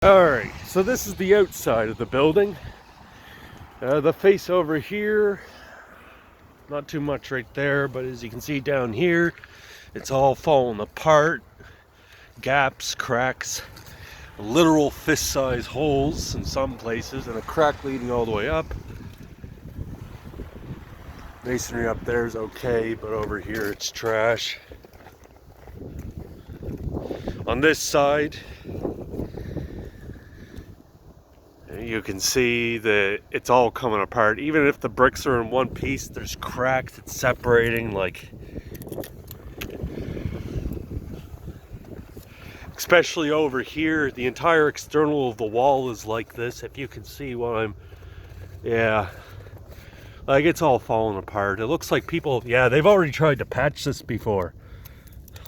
Alright, so this is the outside of the building. The face over here, not too much right there, but as you can see down here, it's all falling apart. Gaps, cracks, literal fist-sized holes in some places, and a crack leading all the way up. Masonry up there is okay, but over here it's trash. On this side, you can see that it's all coming apart. Even if the bricks are in one piece, there's cracks, it's separating, like, especially over here, the entire external of the wall is like this. If you can see what I'm, like, it's all falling apart. It looks like people, they've already tried to patch this before.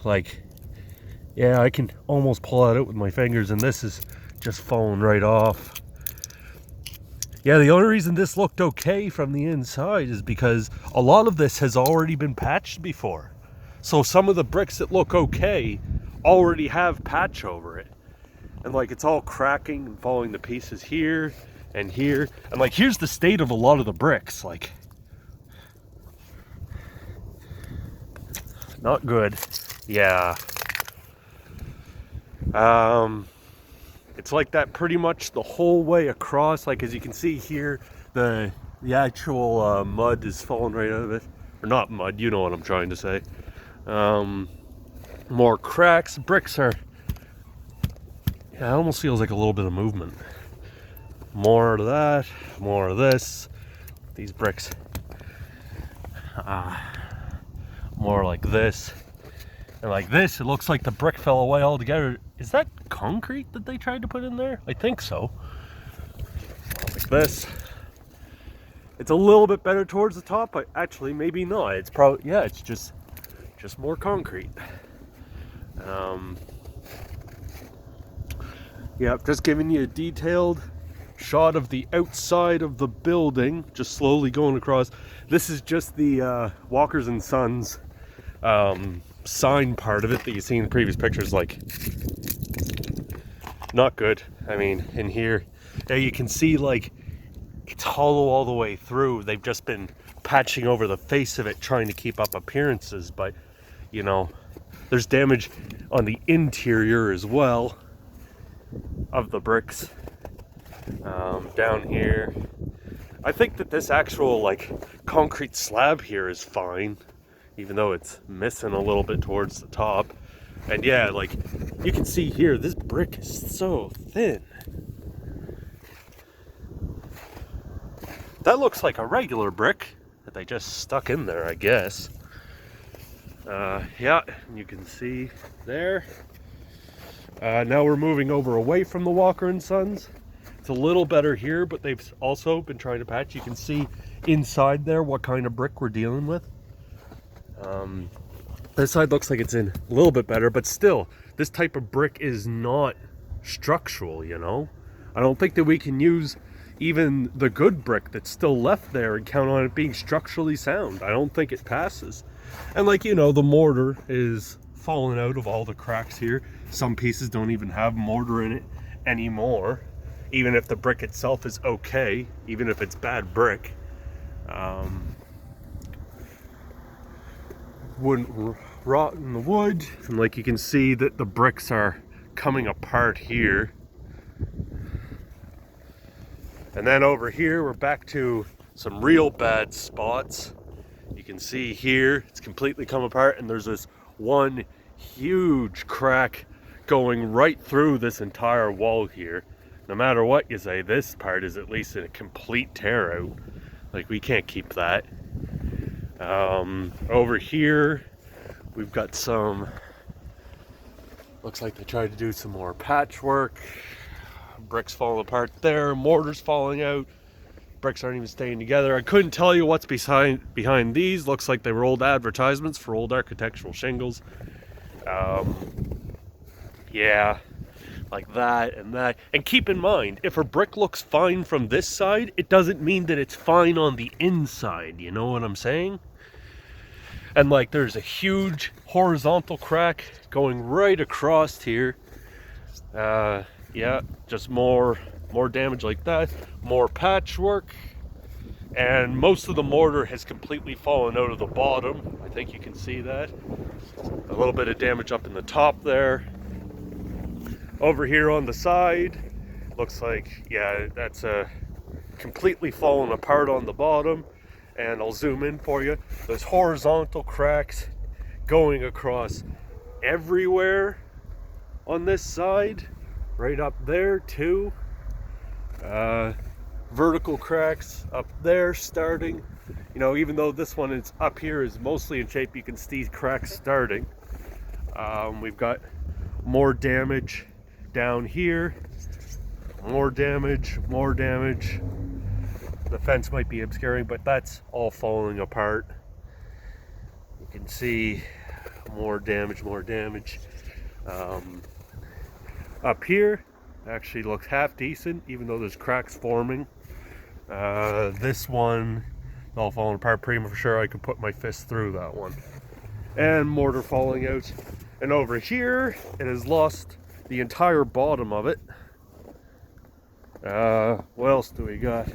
Like, I can almost pull it out with my fingers, and this is just falling right off. Yeah, the only reason this looked okay from the inside is because a lot of this has already been patched before. So some of the bricks that look okay already have patch over it. And like, it's all cracking and falling to pieces here and here. And like, here's the state of a lot of the bricks. Like, not good. Yeah. It's like that pretty much the whole way across. Like, as you can see here, the actual mud is falling right out of it. Or not mud, you know what I'm trying to say. More cracks. Bricks are, it almost feels like a little bit of movement. More of that, more of this. These bricks, more like this. And like this, it looks like the brick fell away altogether. Is that concrete that they tried to put in there? I think so. Like this. It's a little bit better towards the top, but actually maybe not. It's probably, it's just more concrete. Just giving you a detailed shot of the outside of the building, just slowly going across. This is just the Walkers and Sons sign part of it that you see in the previous pictures. Like, not good. I mean, in here, you can see, like, it's hollow all the way through. They've just been patching over the face of it, trying to keep up appearances, but you know, there's damage on the interior as well of the bricks. Down here, I think that this actual, like, concrete slab here is fine, even though it's missing a little bit towards the top. And like, you can see here, this brick is so thin. That looks like a regular brick that they just stuck in there, I guess. You can see there. Now we're moving over away from the Walker and Sons. It's a little better here, but they've also been trying to patch. You can see inside there what kind of brick we're dealing with. This side looks like it's in a little bit better, but still, this type of brick is not structural, you know? I don't think that we can use even the good brick that's still left there and count on it being structurally sound. I don't think it passes. And like, you know, the mortar is falling out of all the cracks here. Some pieces don't even have mortar in it anymore, even if the brick itself is okay, even if it's bad brick. Wouldn't rot in the wood. And like, you can see that the bricks are coming apart here. And then over here, we're back to some real bad spots. You can see here, it's completely come apart, and there's this one huge crack going right through this entire wall here. No matter what you say, this part is at least in a complete tear out. Like, we can't keep that. Over here, we've got some, looks like they tried to do some more patchwork. Bricks falling apart there, mortars falling out, bricks aren't even staying together. I couldn't tell you what's behind these. Looks like they were old advertisements for old architectural shingles. Like that and that. And keep in mind, if a brick looks fine from this side, it doesn't mean that it's fine on the inside. You know what I'm saying? And like, there's a huge horizontal crack going right across here. Yeah, just more damage like that, more patchwork, and most of the mortar has completely fallen out of the bottom. I think you can see that. A little bit of damage up in the top there. Over here on the side, looks like, yeah, that's completely fallen apart on the bottom. And I'll zoom in for you. There's horizontal cracks going across everywhere on this side, right up there too. Vertical cracks up there starting. You know, even though this one is up here is mostly in shape, you can see cracks starting. We've got more damage down here, more damage. The fence might be obscuring, but that's all falling apart. You can see more damage. Up here actually looks half decent, even though there's cracks forming. This one all falling apart. Pretty for sure I could put my fist through that one. And mortar falling out. And over here, it has lost the entire bottom of it. What else do we got?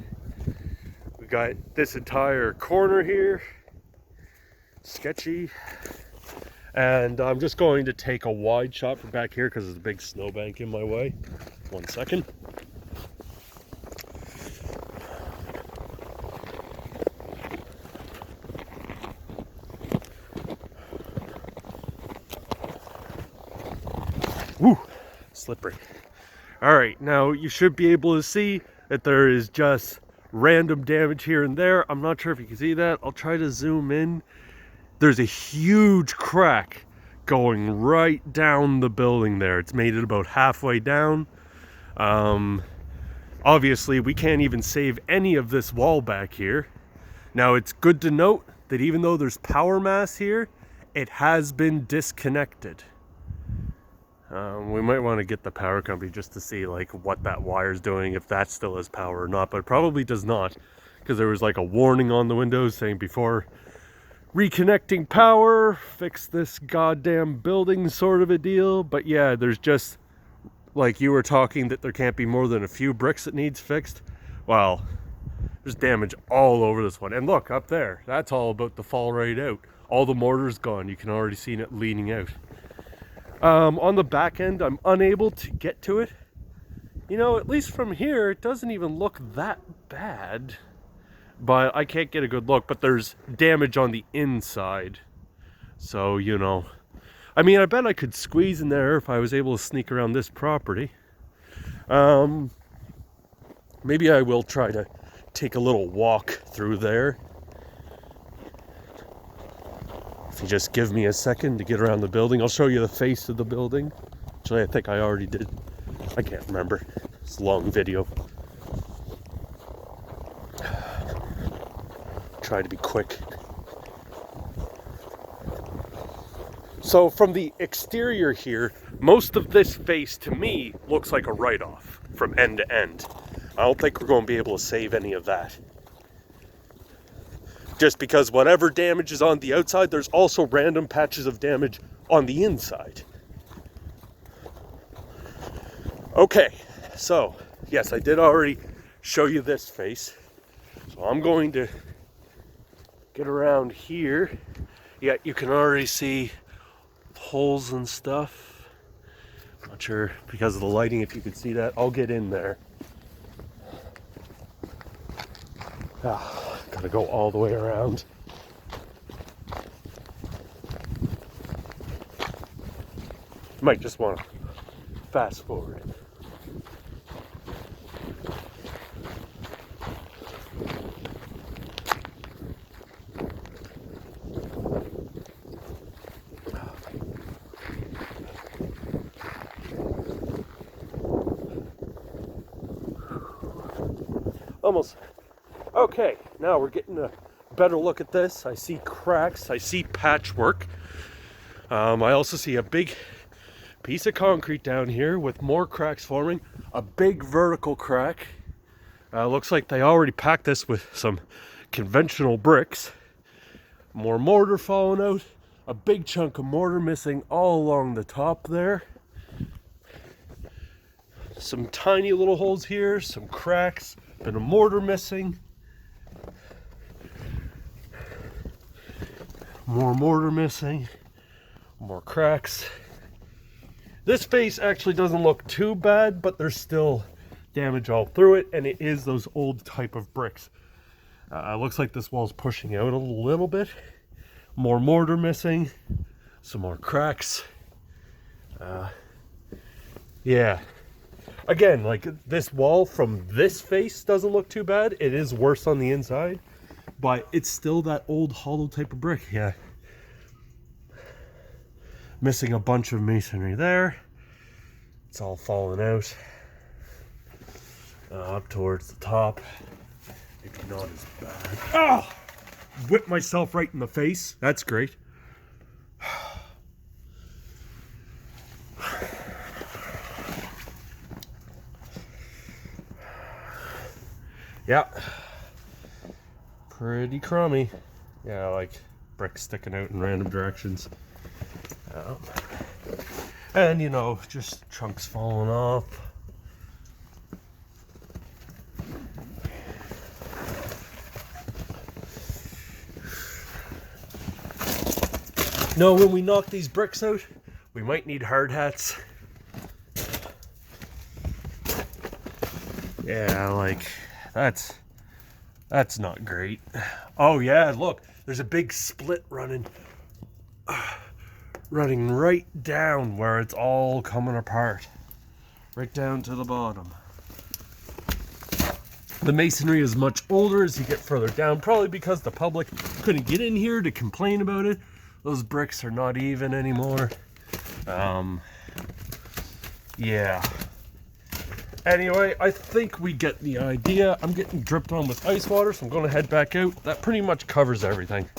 We got this entire corner here. Sketchy. And I'm just going to take a wide shot from back here because there's a big snowbank in my way. 1 second. Woo! Slippery. Alright, now you should be able to see that there is just random damage here and there. I'm not sure if you can see that. I'll try to zoom in. There's a huge crack going right down the building there. It's made it about halfway down. Obviously, we can't even save any of this wall back here. Now, it's good to note that even though there's power mass here, it has been disconnected. We might want to get the power company just to see like what that wire's doing, if that still has power or not, but it probably does not, because there was like a warning on the windows saying before reconnecting power, fix this goddamn building sort of a deal. But yeah, there's just, like you were talking, that there can't be more than a few bricks that needs fixed. Well, there's damage all over this one. And look, up there, that's all about to fall right out. All the mortar's gone. You can already see it leaning out. On the back end, I'm unable to get to it. You know, at least from here, it doesn't even look that bad. But I can't get a good look. But there's damage on the inside. So, you know. I mean, I bet I could squeeze in there if I was able to sneak around this property. Maybe I will try to take a little walk through there. If you just give me a second to get around the building, I'll show you the face of the building. Actually, I think I already did. I can't remember. It's a long video. Try to be quick. So from the exterior here, most of this face to me looks like a write-off from end to end. I don't think we're going to be able to save any of that. Just because whatever damage is on the outside, there's also random patches of damage on the inside. Okay, so yes, I did already show you this face. So I'm going to get around here. Yeah, you can already see holes and stuff. I'm not sure because of the lighting if you could see that. I'll get in there. Gotta go all the way around. Might just want to fast forward. Almost. Okay, now we're getting a better look at this. I see cracks, I see patchwork. I also see a big piece of concrete down here with more cracks forming. A big vertical crack. Looks like they already packed this with some conventional bricks. More mortar falling out. A big chunk of mortar missing all along the top there. some tiny little holes here, some cracks, bit of mortar missing. More mortar missing, more cracks. This face actually doesn't look too bad, but there's still damage all through it, and it is those old type of bricks. Looks like this wall's pushing out a little bit. More mortar missing, some more cracks. Yeah. Again, like this wall from this face doesn't look too bad. It is worse on the inside, but it's still that old hollow type of brick. Yeah. Missing a bunch of masonry there. It's all falling out. Up towards the top. Maybe not as bad. Oh! Whipped myself right in the face. That's great. Yeah. Pretty crummy. Yeah, like bricks sticking out in random directions. And you know, just chunks falling off. No, when we knock these bricks out, we might need hard hats. Yeah, like that's not great. Oh yeah, look, there's a big split running right down where it's all coming apart. Right down to the bottom. The masonry is much older as you get further down, probably because the public couldn't get in here to complain about it. Those bricks are not even anymore. Yeah. Anyway, I think we get the idea. I'm getting dripped on with ice water, so I'm going to head back out. That pretty much covers everything.